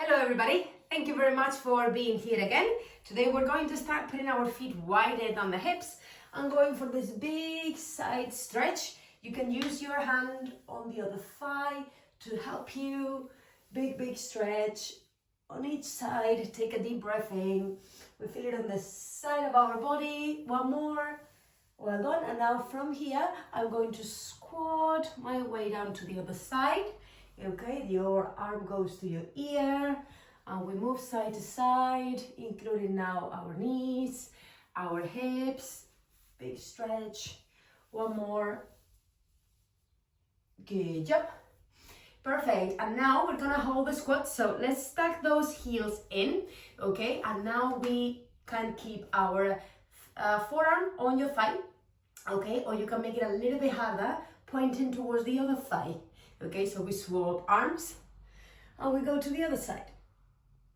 Hello everybody, thank you very much for being here again. Today we're going to start putting our feet wider than the hips and going for this big side stretch. You can use your hand on the other thigh to help you. Big stretch on each side. Take a deep breath in. We feel it on the side of our body. One more. Well done. And now from here, I'm going to squat my way down to the other side. Okay, your arm goes to your ear and we move side to side, including now our knees, our hips. Big stretch. One more. Good job. Perfect. And now we're gonna hold the squat. So let's stack those heels in. Okay, and now we can keep our forearm on your thigh. Okay, or you can make it a little bit harder, pointing towards the other thigh. Okay, so we swap arms and we go to the other side.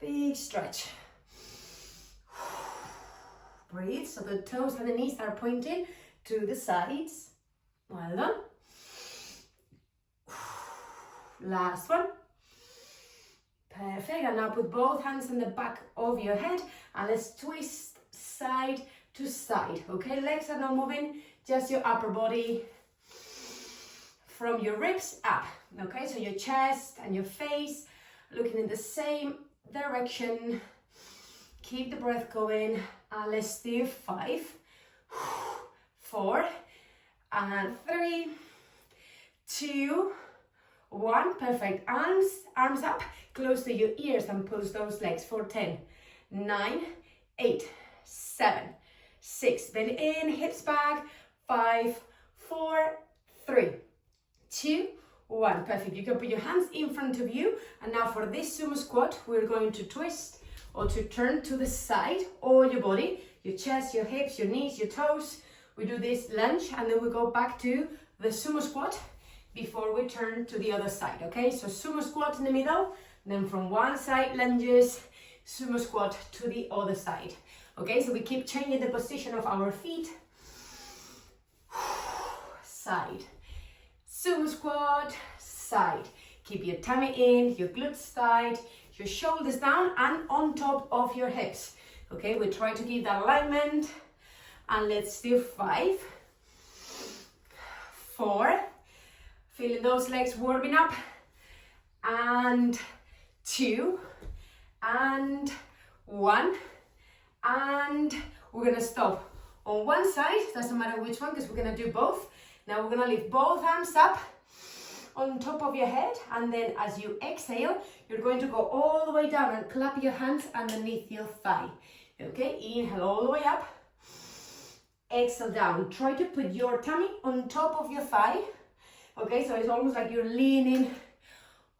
Big stretch. Breathe, so the toes and the knees are pointing to the sides. Well done. Last one. Perfect, and now put both hands on the back of your head and let's twist side to side. Okay, legs are not moving, just your upper body from your ribs up. Okay, so your chest and your face looking in the same direction. Keep the breath going and let's do 5, 4 and 3, 2, 1. Perfect. Arms up close to your ears and pulse those legs for 10, 9, 8, 7, 6. Bend in, hips back. 5, 4, 3, 2, 1. Perfect. You can put your hands in front of you. And now for this sumo squat, we're going to twist or to turn to the side, all your body, your chest, your hips, your knees, your toes. We do this lunge and then we go back to the sumo squat before we turn to the other side. Okay, so sumo squat in the middle, then from one side lunges, sumo squat to the other side. Okay, so we keep changing the position of our feet. Side. Sumo squat, side. Keep your tummy in, your glutes tight, your shoulders down and on top of your hips. Okay, we try to keep that alignment. And let's do 5, 4, feeling those legs warming up, and 2, and 1, and we're gonna stop on one side, doesn't matter which one because we're gonna do both. Now we're gonna lift both arms up on top of your head, and then as you exhale, you're going to go all the way down and clap your hands underneath your thigh. Okay, inhale all the way up, exhale down. Try to put your tummy on top of your thigh. Okay, so it's almost like you're leaning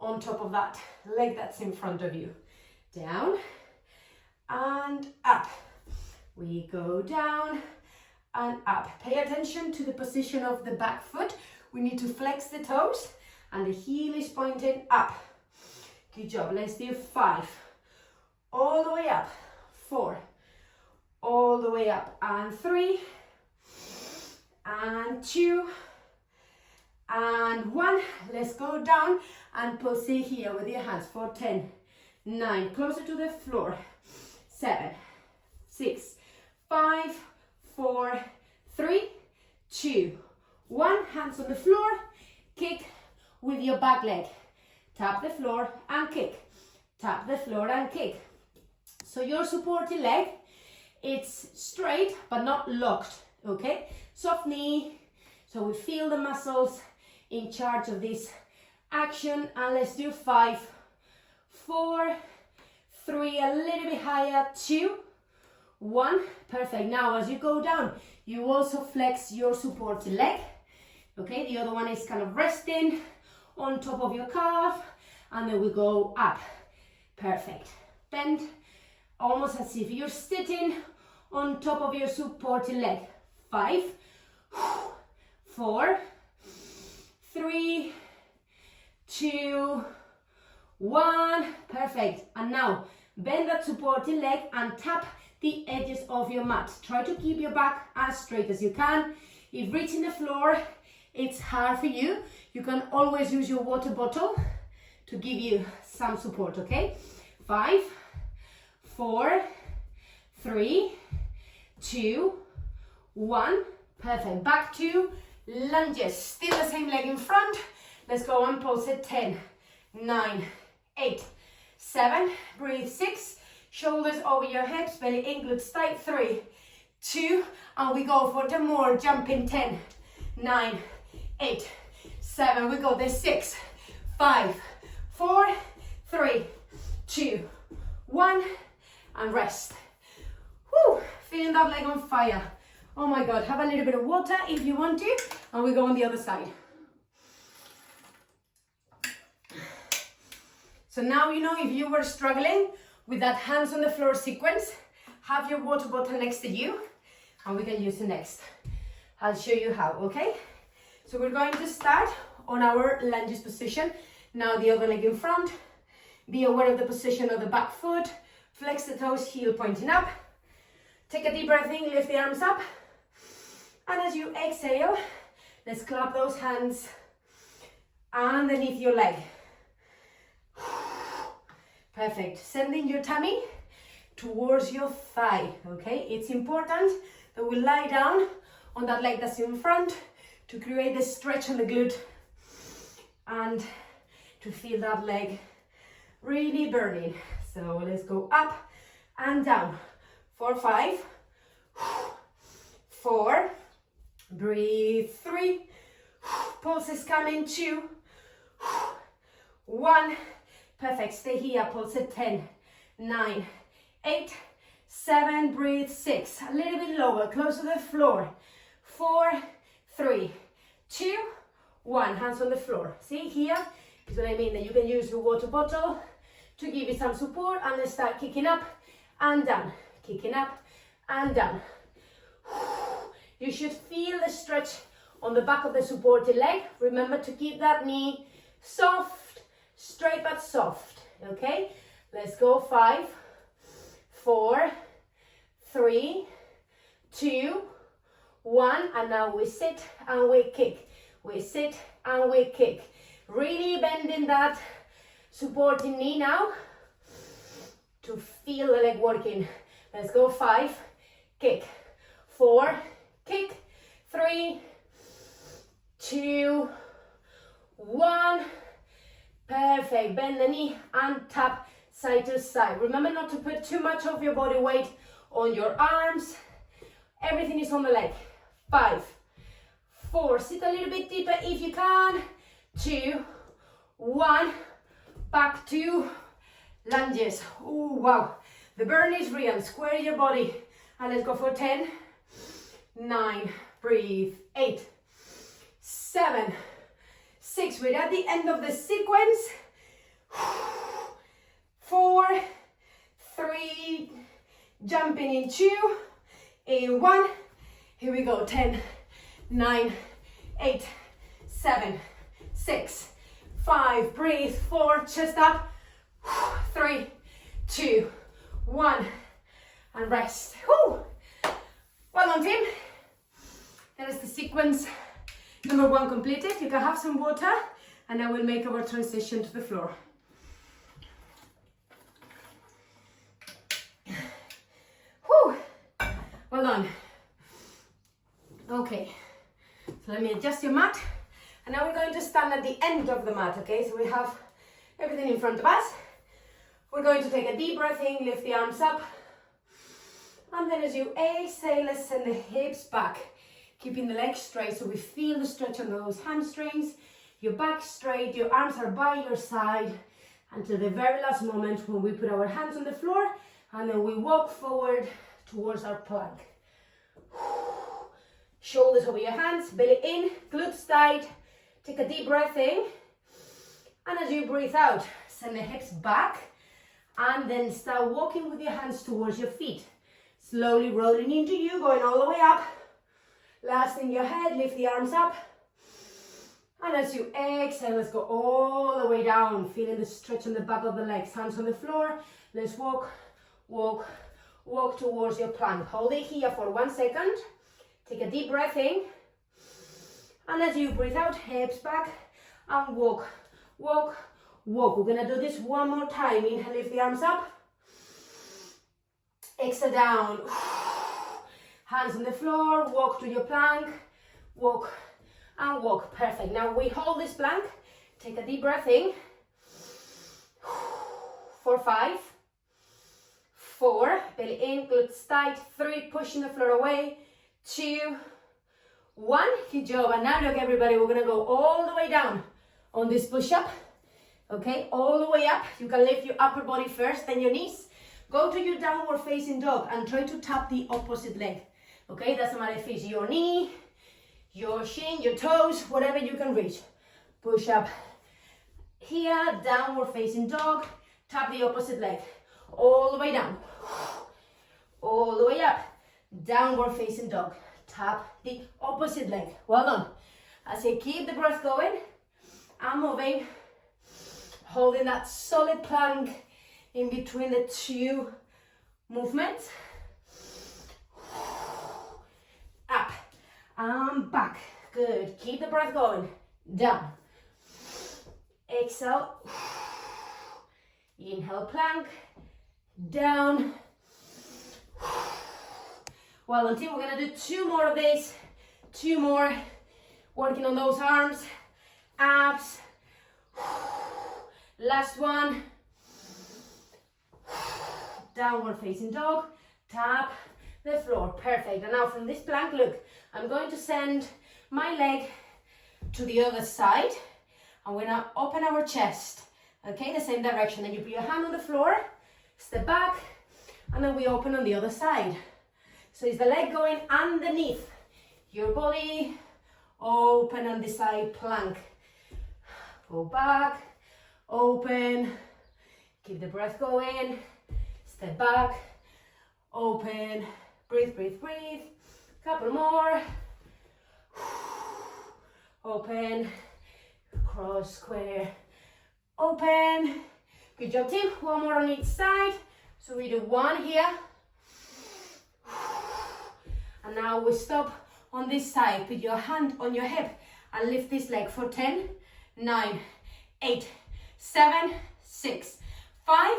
on top of that leg that's in front of you. Down and up. We go down and up. Pay attention to the position of the back foot. We need to flex the toes and the heel is pointing up. Good job. Let's do 5. All the way up. 4. All the way up. And 3. And 2. And 1. Let's go down and pulse it here with your hands for 10, 9. Closer to the floor. 7, 6, 5, 4, 3, 2, 1. Hands on the floor. Kick with your back leg. Tap the floor and kick. Tap the floor and kick. So your supporting leg, it's straight but not locked. Okay? Soft knee. So we feel the muscles in charge of this action. And let's do 5, 4, 3, a little bit higher, 2, 1. Perfect. Now as you go down, you also flex your supporting leg. Okay, the other one is kind of resting on top of your calf, and then we go up. Perfect. Bend almost as if you're sitting on top of your supporting leg. 5, 4, 3, 2, 1. Perfect. And now bend that supporting leg and tap the edges of your mat. Try to keep your back as straight as you can. If reaching the floor it's hard for you, you can always use your water bottle to give you some support, okay? 5, 4, 3, 2, 1. Perfect. Back to lunges. Still the same leg in front. Let's go and pulse it. 10, 9, 8, 7. Breathe. 6. Shoulders over your hips. Belly in, glutes tight. 3, 2. And we go for the more jumping. 10, 9, 8, 7. We go. There's 6, 5, 4, 3, 2, 1. And rest. Woo! Feeling that leg on fire. Oh my God, have a little bit of water if you want to, and we go on the other side. So now you know, if you were struggling with that hands on the floor sequence, have your water bottle next to you, and we can use it next. I'll show you how, okay? So we're going to start on our lunges position. Now the other leg in front. Be aware of the position of the back foot. Flex the toes, heel pointing up. Take a deep breath in, lift the arms up. And as you exhale, let's clap those hands underneath your leg. Perfect. Sending your tummy towards your thigh, okay? It's important that we lie down on that leg that's in front to create the stretch on the glute and to feel that leg really burning. So let's go up and down. 4, 5, 4, breathe. 3, pulse is coming. 2, 1. Perfect. Stay here. Pulse at 10, 9, 8, 7. Breathe. 6. A little bit lower, close to the floor. 4, 3, 2, 1. Hands on the floor. See, here is what I mean, that you can use your water bottle to give you some support, and let's start kicking up and down. Kicking up and down. You should feel the stretch on the back of the supported leg. Remember to keep that knee soft, straight but soft. Okay, let's go. 5, 4, 3, 2, 1. And now we sit and we kick. We sit and we kick. Really bending that supporting knee now to feel the leg working. Let's go. 5, kick. 4, kick. 3, 2, 1. Perfect. Bend the knee and tap side to side. Remember not to put too much of your body weight on your arms. Everything is on the leg. 5, 4. Sit a little bit deeper if you can. 2, 1. Back to lunges. Oh, wow. The burn is real. Square your body. And let's go for 10, 9, breathe. 8, 7, 6. We're at the end of the sequence. 4, 3, jumping in 2, in 1. Here we go. 10, 9, 8, 7, 6, 5. Breathe. 4, chest up. 3, 2, 1. And rest. Whew. Well done, team. That is the sequence number 1 completed. You can have some water, and I will make our transition to the floor. Whew. Well done. Okay, so let me adjust your mat, and now we're going to stand at the end of the mat. Okay, so we have everything in front of us. We're going to take a deep breath in, lift the arms up, and then as you exhale, let's send the hips back, keeping the legs straight so we feel the stretch on those hamstrings, your back straight, your arms are by your side until the very last moment when we put our hands on the floor, and then we walk forward towards our plank. Shoulders over your hands, belly in, glutes tight. Take a deep breath in, and as you breathe out, send the hips back, and then start walking with your hands towards your feet. Slowly rolling into you, going all the way up. Last in your head, lift the arms up. And as you exhale, let's go all the way down, feeling the stretch on the back of the legs. Hands on the floor. Let's walk, walk, walk towards your plank. Hold it here for 1 second. Take a deep breath in. And as you breathe out, hips back, and walk, walk, walk. We're gonna do this one more time. Inhale, lift the arms up. Exhale, down. Hands on the floor, walk to your plank, walk and walk. Perfect. Now we hold this plank. Take a deep breath in. For 5, 4, belly in, glutes tight. 3, pushing the floor away. 2, 1, good job. And now look everybody, we're gonna go all the way down on this push-up. Okay, all the way up. You can lift your upper body first, then your knees. Go to your downward facing dog and try to tap the opposite leg. Okay, doesn't matter if it's your knee, your shin, your toes, whatever you can reach. Push up here, downward facing dog. Tap the opposite leg, all the way down, all the way up, downward facing dog. Tap the opposite leg. Well done. As you keep the breath going and moving, holding that solid plank in between the two movements. Up and back. Good. Keep the breath going. Down. Exhale. Inhale, plank, down. Well done, team. We're gonna do 2 more of this. 2 more. Working on those arms, abs. Last one. Downward facing dog. Tap the floor. Perfect. And now from this plank, look, I'm going to send my leg to the other side. And we're gonna open our chest. Okay, the same direction. Then you put your hand on the floor, step back, and then we open on the other side. So is the leg going underneath your body, open on the side plank. Go back, open, keep the breath going, step back, open, breathe, breathe, breathe. Couple more. Open, cross, square. Open. Good job, team. 1 more on each side. So we do 1 here. And now we stop on this side. Put your hand on your hip and lift this leg for 10, 9, 8, 7, 6, 5,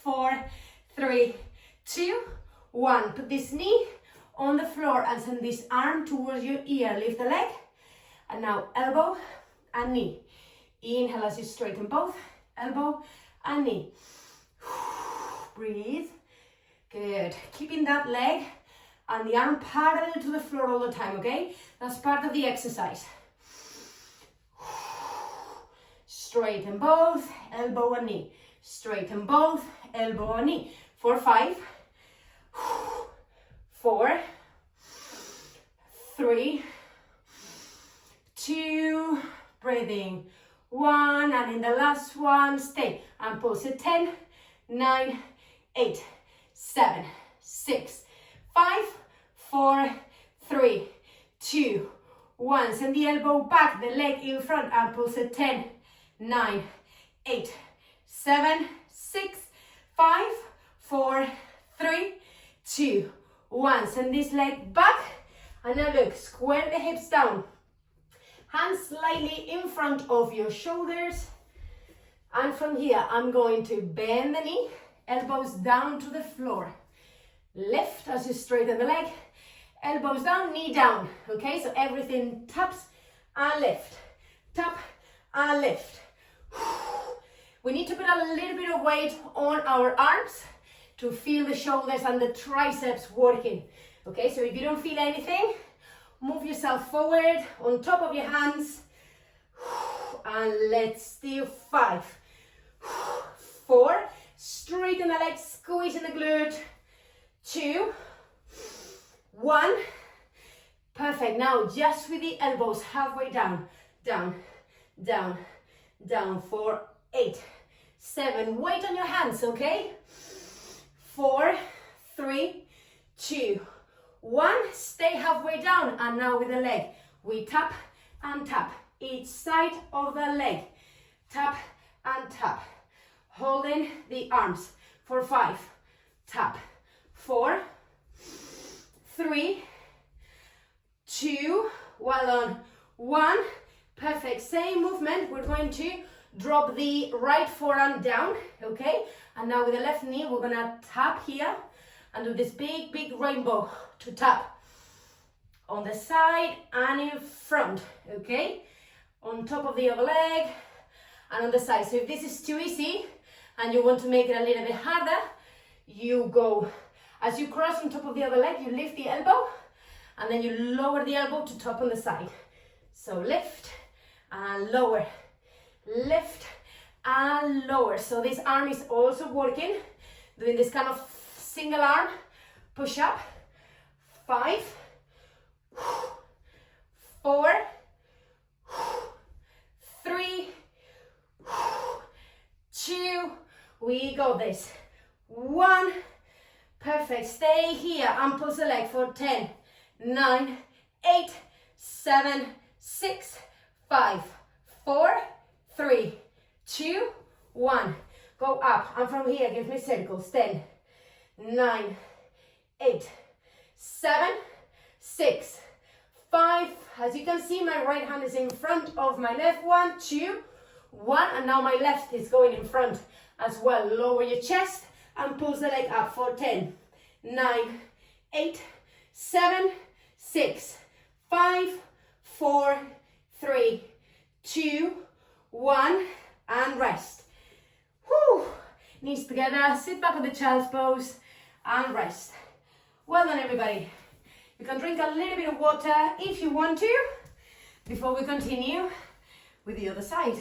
4, 3, 2, 1. Put this knee on the floor and send this arm towards your ear. Lift the leg. And now elbow and knee. Inhale as you straighten both, elbow and knee. Breathe. Good. Keeping that leg and the arm parallel to the floor all the time, okay? That's part of the exercise. Straighten both, elbow and knee. Straighten both, elbow and knee. For 5, 4, 3, 2, breathing. 1, and in the last one, stay and pulse it. 10, 9, 8, 7, 6, 5, 4, 3, 2, 1. Send the elbow back, the leg in front, and pulse it. 10, 9, 8, 7, 6, 5, 4, 3, 2, 1. Send this leg back, and now look, square the hips down. Hands slightly in front of your shoulders. And from here, I'm going to bend the knee, elbows down to the floor. Lift as you straighten the leg, elbows down, knee down. Okay, so everything taps and lift, tap and lift. We need to put a little bit of weight on our arms to feel the shoulders and the triceps working. Okay, so if you don't feel anything, move yourself forward on top of your hands. And let's do 5, 4, straighten the legs, squeezing the glute. 2, 1. Perfect. Now just with the elbows halfway down, down, down, down. For 8, 7. Weight on your hands, okay? 4, 3, 2, 1. Stay halfway down, and now with the leg, we tap and tap each side of the leg. Tap and tap, holding the arms. For 5, tap. 4, 3, 2, well done. 1. Perfect. Same movement. We're going to drop the right forearm down, okay? And now with the left knee, we're gonna tap here and do this big, big rainbow to tap on the side and in front, okay? On top of the other leg and on the side. So if this is too easy and you want to make it a little bit harder, you go, as you cross on top of the other leg, you lift the elbow and then you lower the elbow to top on the side. So lift and lower, lift and lower. So this arm is also working, doing this kind of single arm push up. 5, 4, 3, 2, we got this. 1, perfect. Stay here and pulse the leg for 10, 9, 8, 7, 6, 5, 4, 3, 2, 1. Go up, and from here give me circles. 10, 9, 8, 7, 6, 5. As you can see, my right hand is in front of my left. 1, 2, 1, and now my left is going in front as well. Lower your chest and pulse the leg up for 10, 9, 8, 7, 6, 5, 4, 3, 2, 1, and rest. Whew. Knees together, sit back on the child's pose and rest. Well done, everybody. You can drink a little bit of water if you want to before we continue with the other side.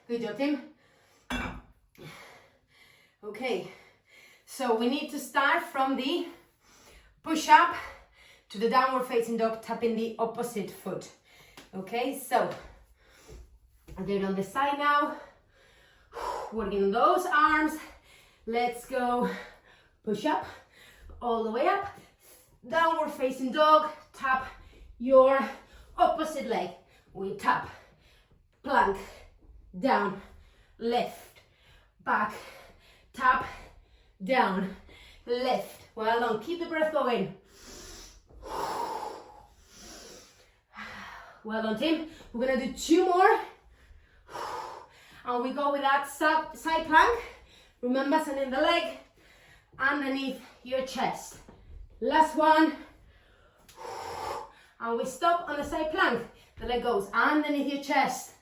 Good job, Tim. Okay, so we need to start from the push up to the downward facing dog, tapping the opposite foot. Okay, so I'll do it on the side now. Working on those arms. Let's go push up, all the way up. Downward facing dog, tap your opposite leg. We tap, plank, down, lift, back, tap, down, lift. Well done, keep the breath going. Well done, Tim. We're gonna do 2 more. And we go with that side plank. Remember, sending the leg underneath your chest. Last one. And we stop on the side plank. The leg goes underneath your chest.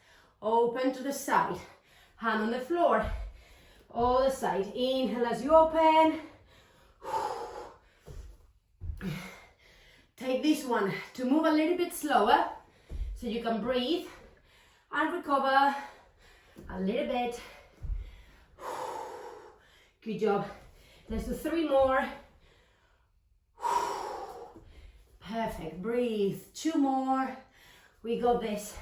Open to the side. Hand on the floor. Other side. Inhale as you open. Take this one to move a little bit slower so you can breathe and recover a little bit. Good job. Let's do 3 more. Perfect. Breathe. 2 more. We got this.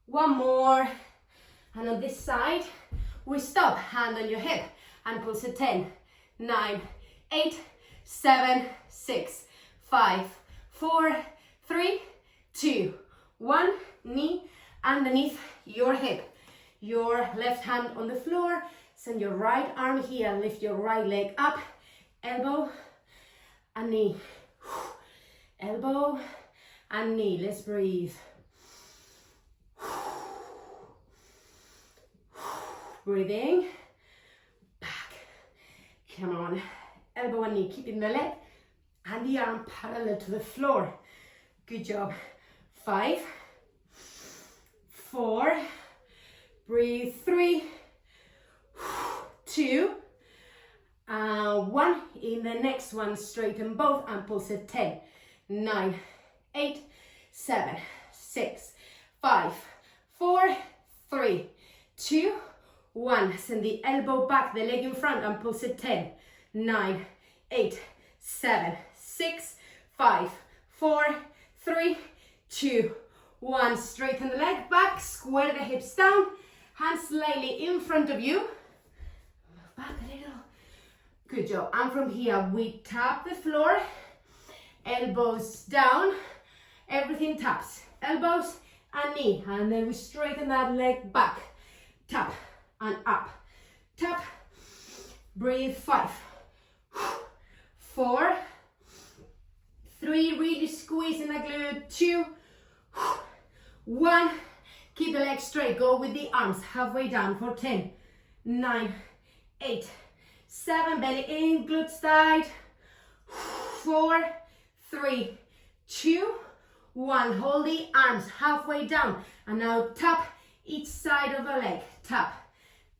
1 more. And on this side, we stop. Hand on your hip and pulse it. 10, 9, 8, 7, 6, 5, 4, 3, 2, 1. Knee underneath your hip. Your left hand on the floor. Send your right arm here. Lift your right leg up. Elbow and knee. Elbow and knee. Let's breathe. Breathing. Back. Come on. Elbow and knee. Keeping the leg and the arm parallel to the floor. Good job. 5, 4, breathe. 3, 2, and 1. In the next one, straighten both and pulse it. 10, 9, 8, 7, 6, 5, 4, 3, 2, 1. Send the elbow back, the leg in front and pulse it. 10, 9, 8, 7, 6, 5, 4, 3, 2, 1. Straighten the leg back, square the hips down, hands slightly in front of you. Back a little. Good job. And from here, we tap the floor, elbows down, everything taps, elbows and knee, and then we straighten that leg back, tap and up, tap, breathe. 5, 4, 3, really squeeze in the glute, 2, 1, keep the legs straight, go with the arms halfway down for 10, 9, 8, 7, belly in, glutes tight, 4, 3, 2, 1, hold the arms halfway down, and now tap each side of the leg, tap,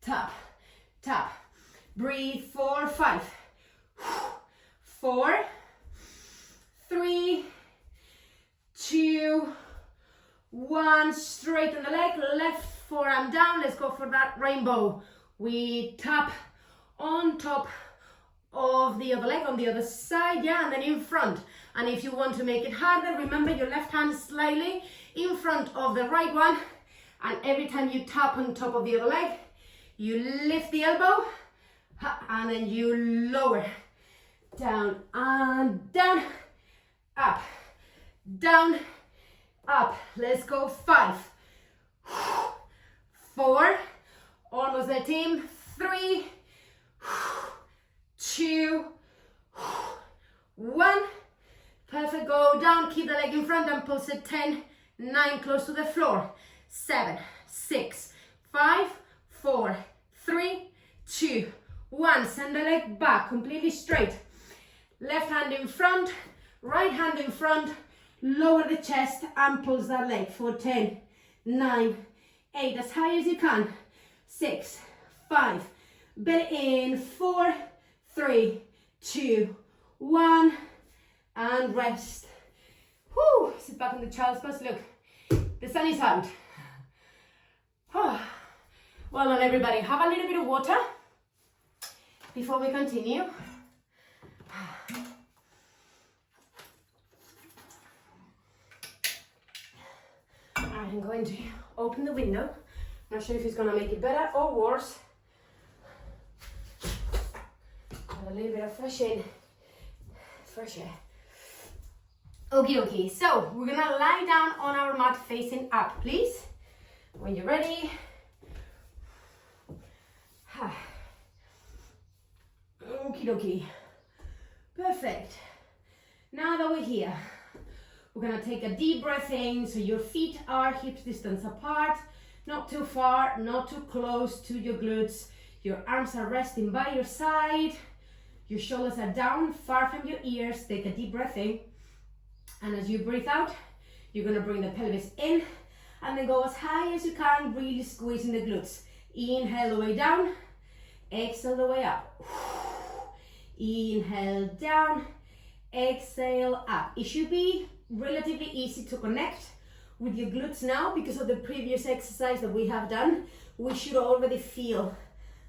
tap, tap, breathe, 4, 5, 4, 3, 2, 1, straighten the leg, left forearm down, let's go for that rainbow. We tap on top of the other leg, on the other side, yeah, and then in front. And if you want to make it harder, remember your left hand slightly in front of the right one, and every time you tap on top of the other leg, you lift the elbow, and then you lower, down and down, up, down, up. Let's go, 5, 4, almost the team, 3, 2, 1, perfect, go down, keep the leg in front and pulse it, 10, 9, close to the floor, 7, 6, 5, 4, 3, 2, 1, send the leg back, completely straight, left hand in front, right hand in front, lower the chest and pulse that leg for 10, 9, 8, as high as you can, 6, 5, belly in, 4, 3, 2, 1, and rest. Whew, sit back in the child's pose, look, the sun is out. Oh. Well done everybody, have a little bit of water before we continue. I'm going to open the window. Not sure if it's gonna make it better or worse. Got a little bit of fresh air. Okay, so we're gonna lie down on our mat facing up, please. When you're ready. Okie dokie. Perfect. Now that we're here, we're gonna take a deep breath in, so your feet are hip distance apart, not too far, not too close to your glutes. Your arms are resting by your side. Your shoulders are down, far from your ears. Take a deep breath in. And as you breathe out, you're gonna bring the pelvis in and then go as high as you can, really squeezing the glutes. Inhale the way down, exhale the way up. Inhale down, exhale up. It should be relatively easy to connect with your glutes now because of the previous exercise that we have done. We should already feel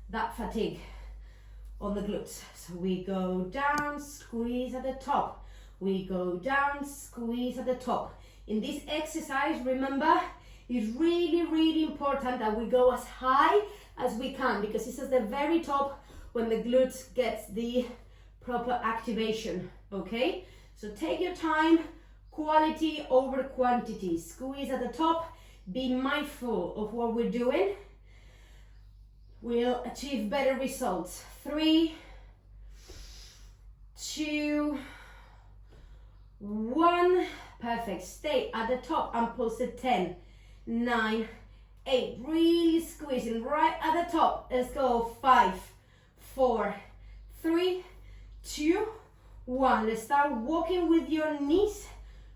that fatigue on the glutes. So we go down, squeeze at the top. We go down, squeeze at the top. In this exercise, remember, it's really, really important that we go as high as we can because it's at the very top when the glutes gets the proper activation, okay? So take your time, quality over quantity. Squeeze at the top, be mindful of what we're doing. We'll achieve better results. 3, 2, 1. Perfect. Stay at the top and pulse it. 10, 9, 8. Really squeezing right at the top. Let's go. 5, 4, 3, 2, 1. Let's start walking with your knees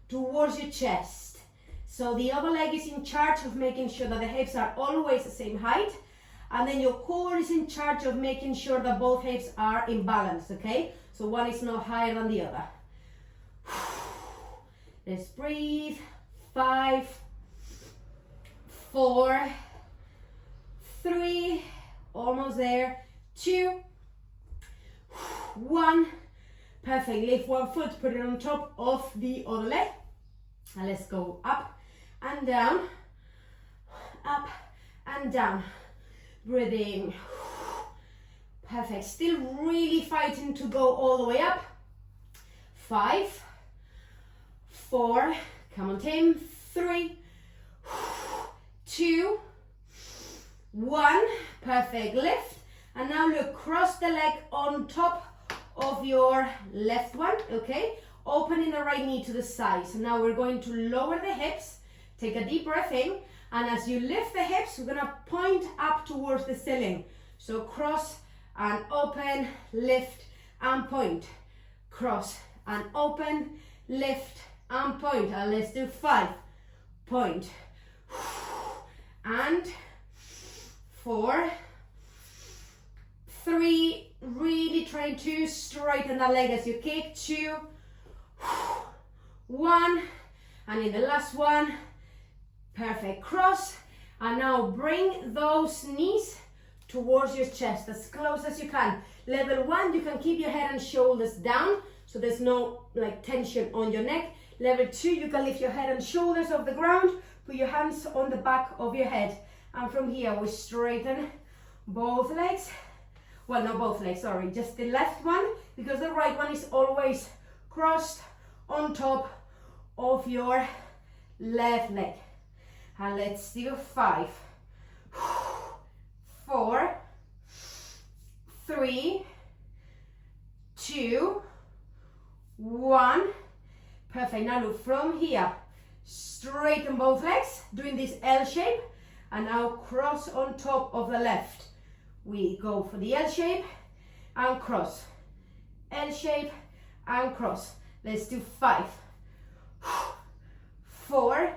towards your chest. So the other leg is in charge of making sure that the hips are always the same height. And then your core is in charge of making sure that both hips are in balance, okay? So one is not higher than the other. Let's breathe. 5, 4, 3, almost there. 2, 1. Perfect. Lift one foot, put it on top of the other leg. And let's go up and down, up and down. Breathing. Perfect. Still really fighting to go all the way up. 5, 4, come on team. 3, 2, 1. Perfect. Lift. And now look, cross the leg on top of your left one, okay? opening the right knee to the side. So now we're going to lower the hips, take a deep breath in, and as you lift the hips, we're gonna point up towards the ceiling. So cross and open, lift and point. Cross and open, lift and point. And let's do 5. Point. And 4, 3, really trying to straighten the leg as you kick. 2, 1, and in the last one, perfect, cross. And now bring those knees towards your chest as close as you can. Level 1, you can keep your head and shoulders down so there's no like tension on your neck. Level 2, you can lift your head and shoulders off the ground, put your hands on the back of your head, and from here we straighten both legs. Well, not both legs, sorry, just the left one, because the right one is always crossed on top of your left leg. And let's do 5, 4, 3, 2, 1. Perfect. Now look from here, straighten both legs, doing this L shape, and now cross on top of the left. We go for the L shape and cross, L shape and cross. Let's do 5, 4,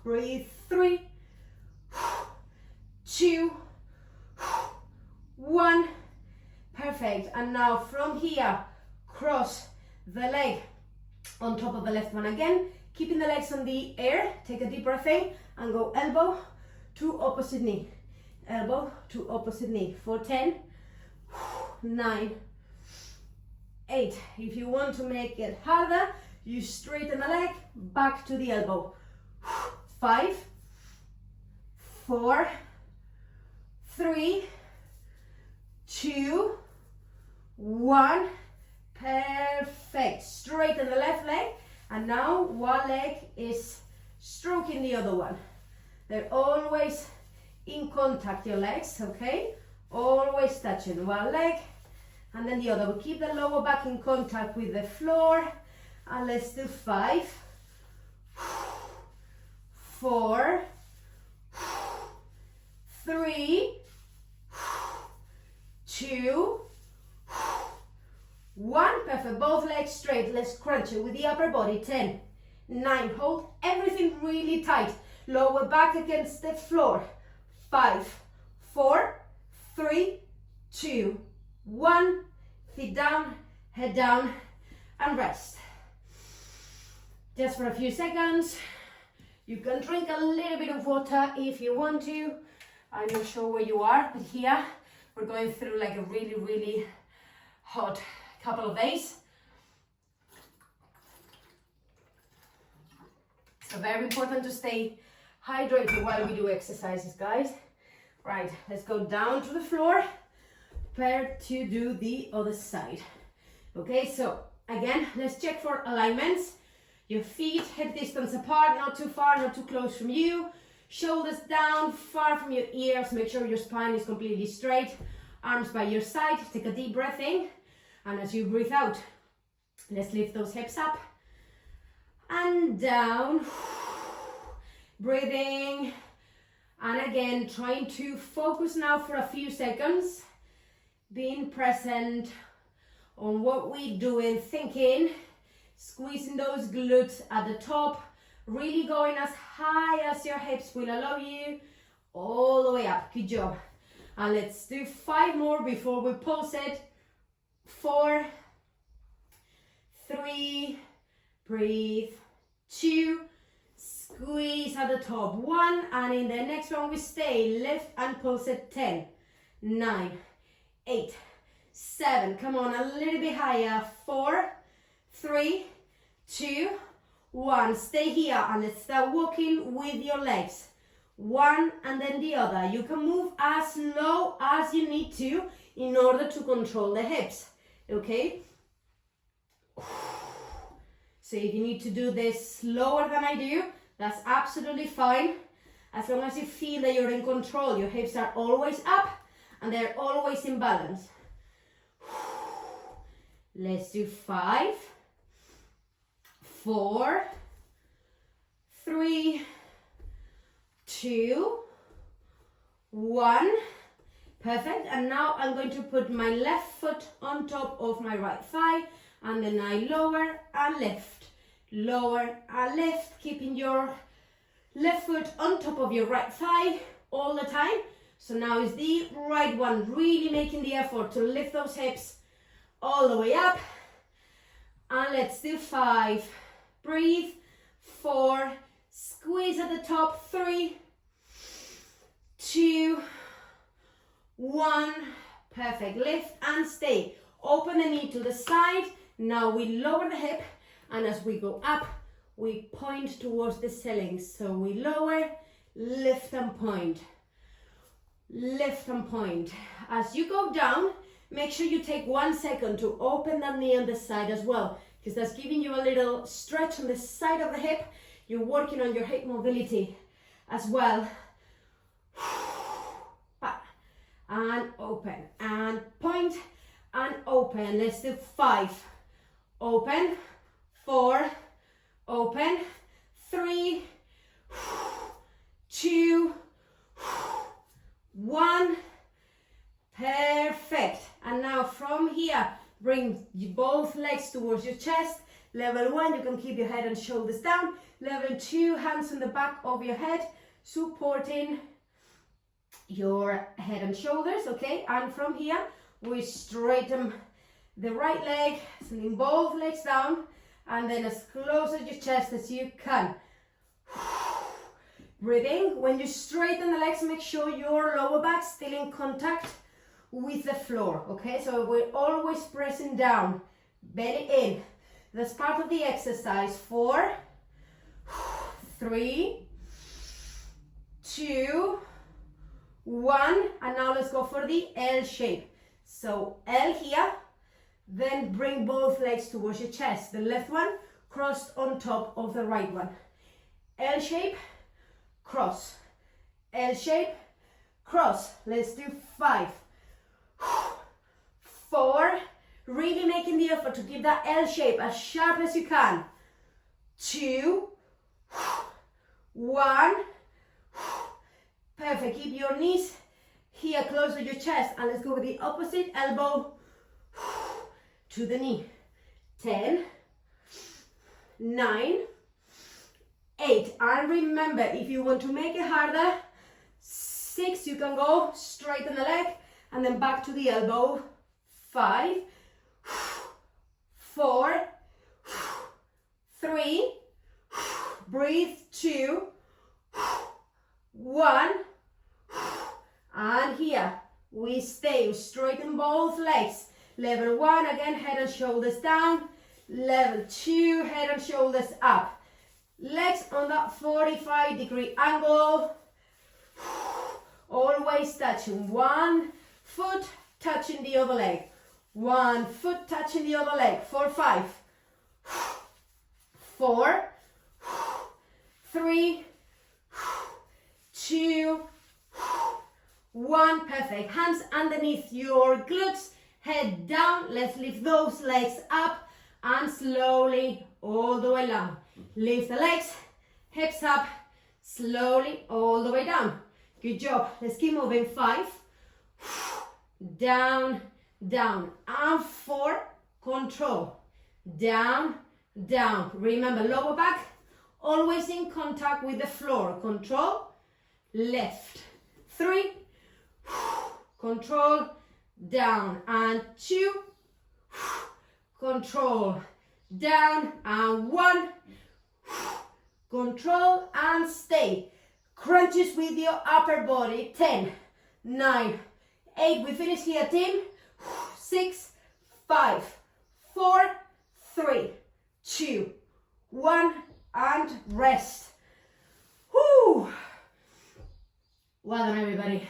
breathe, 3, 2, 1. Perfect. And now from here, cross the leg on top of the left one again, keeping the legs on the air. Take a deep breath in and go elbow to opposite knee, elbow to opposite knee for 10, 9, 8. If you want to make it harder, you straighten the leg back to the elbow. 5, 4, 3, 2, 1. Perfect. Straighten the left leg, and now one leg is stroking the other one. They're always in contact, your legs, okay? Always touching one leg and then the other. We keep the lower back in contact with the floor, and let's do 5, 4, 3, 2, 1. Perfect. Both legs straight. Let's crunch it with the upper body. 10, 9. Hold everything really tight. Lower back against the floor. 5, 4, 3, 2, 1. Feet down, head down, and rest. Just for a few seconds. You can drink a little bit of water if you want to. I'm not sure where you are, but here we're going through like a really, really hot couple of days. So very important to stay hydrated while we do exercises, guys. Right, let's go down to the floor. Prepare to do the other side. Okay, so again, let's check for alignments. Your feet hip distance apart, not too far, not too close from you. Shoulders down, far from your ears. Make sure your spine is completely straight. Arms by your side. Take a deep breath in. And as you breathe out, let's lift those hips up and down. Breathing. And again, trying to focus now for a few seconds. Being present on what we're doing, thinking, squeezing those glutes at the top, really going as high as your hips will allow you, all the way up. Good job. And let's do 5 more before we pause it. 4, 3, breathe, 2, squeeze at the top, 1, and in the next one we stay, lift and pulse it. 10, 9, 8, 7, come on, a little bit higher. 4, 3, 2, 1, stay here, and let's start walking with your legs, one and then the other. You can move as low as you need to in order to control the hips. Okay, so if you need to do this slower than I do, that's absolutely fine, as long as you feel that you're in control. Your hips are always up and they're always in balance. Let's do 5, 4, 3, 2, 1. Perfect. And now I'm going to put my left foot on top of my right thigh, and then I lower and lift, lower and lift, keeping your left foot on top of your right thigh all the time. So now is the right one, really making the effort to lift those hips all the way up. And let's do 5. Breathe. 4. Squeeze at the top. 3, 2, 1. Perfect. Lift and stay. Open the knee to the side. Now we lower the hip, and as we go up, we point towards the ceiling. So we lower, lift and point. Lift and point. As you go down, make sure you take 1 second to open that knee on the side as well, because that's giving you a little stretch on the side of the hip. You're working on your hip mobility as well. And open, and point, and open. Let's do 5. Open, 4, open, 3, 2, 1. Perfect. And now from here, bring both legs towards your chest. Level 1, you can keep your head and shoulders down. Level 2, hands on the back of your head, supporting your head and shoulders, okay? And from here, we straighten the right leg, sending both legs down, and then as close to your chest as you can. Breathing. When you straighten the legs, make sure your lower back still in contact with the floor, okay? So we're always pressing down, belly in. That's part of the exercise. 4, 3, 2, 1, and now let's go for the L shape. So L here, then bring both legs towards your chest. The left one crossed on top of the right one. L shape, cross. L shape, cross. Let's do 5, 4, really making the effort to keep that L shape as sharp as you can. 2, 1. Perfect. Keep your knees here close to your chest, and let's go with the opposite elbow to the knee. 10, 9, 8. And remember, if you want to make it harder, 6, you can go straighten the leg and then back to the elbow. 5, 4, 3, breathe, 2, 1, and here we stay. Straighten both legs. Level 1, again, head and shoulders down. Level 2, head and shoulders up. Legs on that 45-degree angle. Always touching. 1 foot touching the other leg. 1 foot touching the other leg. 4, 5, 4, 3, 2, 1. Perfect. Hands underneath your glutes, head down. Let's lift those legs up and slowly all the way down. Lift the legs, hips up, slowly all the way down. Good job. Let's keep moving. 5, down, down, and 4, control. Down, down. Remember, lower back always in contact with the floor. Control. Left. 3, control, down, and 2, control, down, and 1, control, and stay. Crunches with your upper body. 10, 9, 8, we finish here, team. 6, 5, 4, 3, 2, 1, and rest. Whoo! Well done, everybody.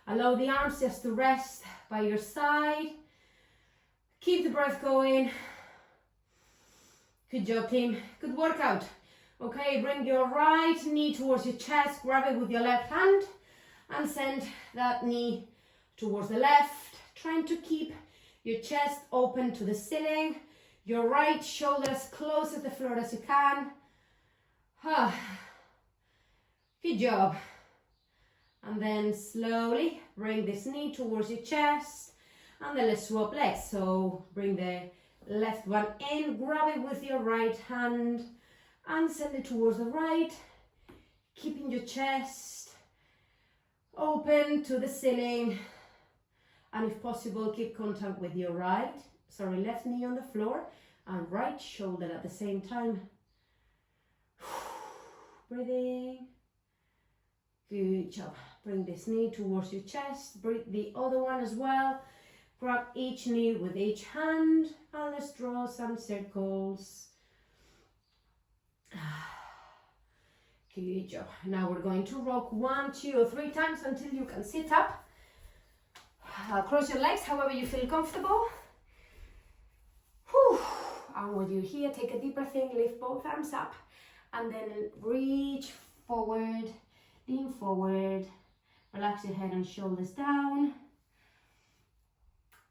Allow the arms just to rest by your side. Keep the breath going. Good job, team. Good workout. Okay, bring your right knee towards your chest. Grab it with your left hand and send that knee towards the left. Trying to keep your chest open to the ceiling. your right shoulder as close to the floor as you can. Good job. And then slowly bring this knee towards your chest, and then let's swap legs. So bring the left one in, grab it with your right hand and send it towards the right, keeping your chest open to the ceiling, and if possible keep contact with your left knee on the floor and right shoulder at the same time. Breathing. Good job. Bring this knee towards your chest, breathe the other one as well. Grab each knee with each hand and let's draw some circles. Good job. Now we're going to rock 1, 2, or 3 times until you can sit up. Cross your legs however you feel comfortable. Whew. And when you're here, take a deep breath in, lift both arms up, and then reach forward, lean forward, relax your head and shoulders down.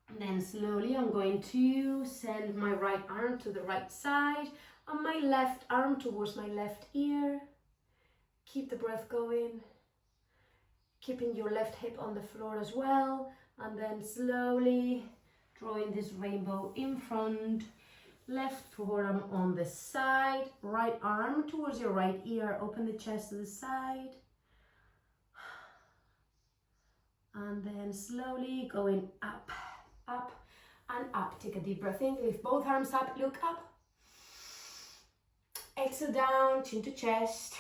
And then slowly I'm going to send my right arm to the right side and my left arm towards my left ear. Keep the breath going, keeping your left hip on the floor as well, and then slowly drawing this rainbow in front. Left forearm on the side, right arm towards your right ear, open the chest to the side. And then slowly going up, up, and up. Take a deep breath in, lift both arms up, look up. Exhale down, chin to chest.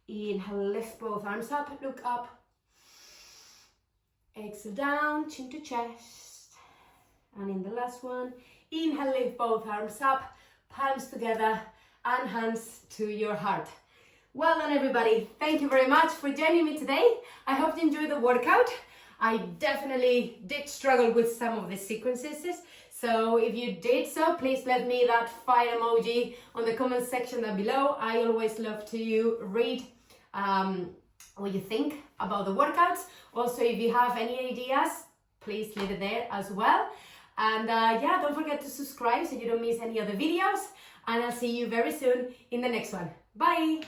Inhale, lift both arms up, look up. Exhale down, chin to chest. And in the last one, inhale, lift both arms up, palms together, and hands to your heart. Well done, everybody. Thank you very much for joining me today. I hope you enjoyed the workout. I definitely did struggle with some of the sequences. So if you did so, please let me that fire emoji on the comment section down below. I always love to read what you think about the workouts. Also, if you have any ideas, please leave it there as well. And yeah, don't forget to subscribe so you don't miss any other videos. And I'll see you very soon in the next one. Bye!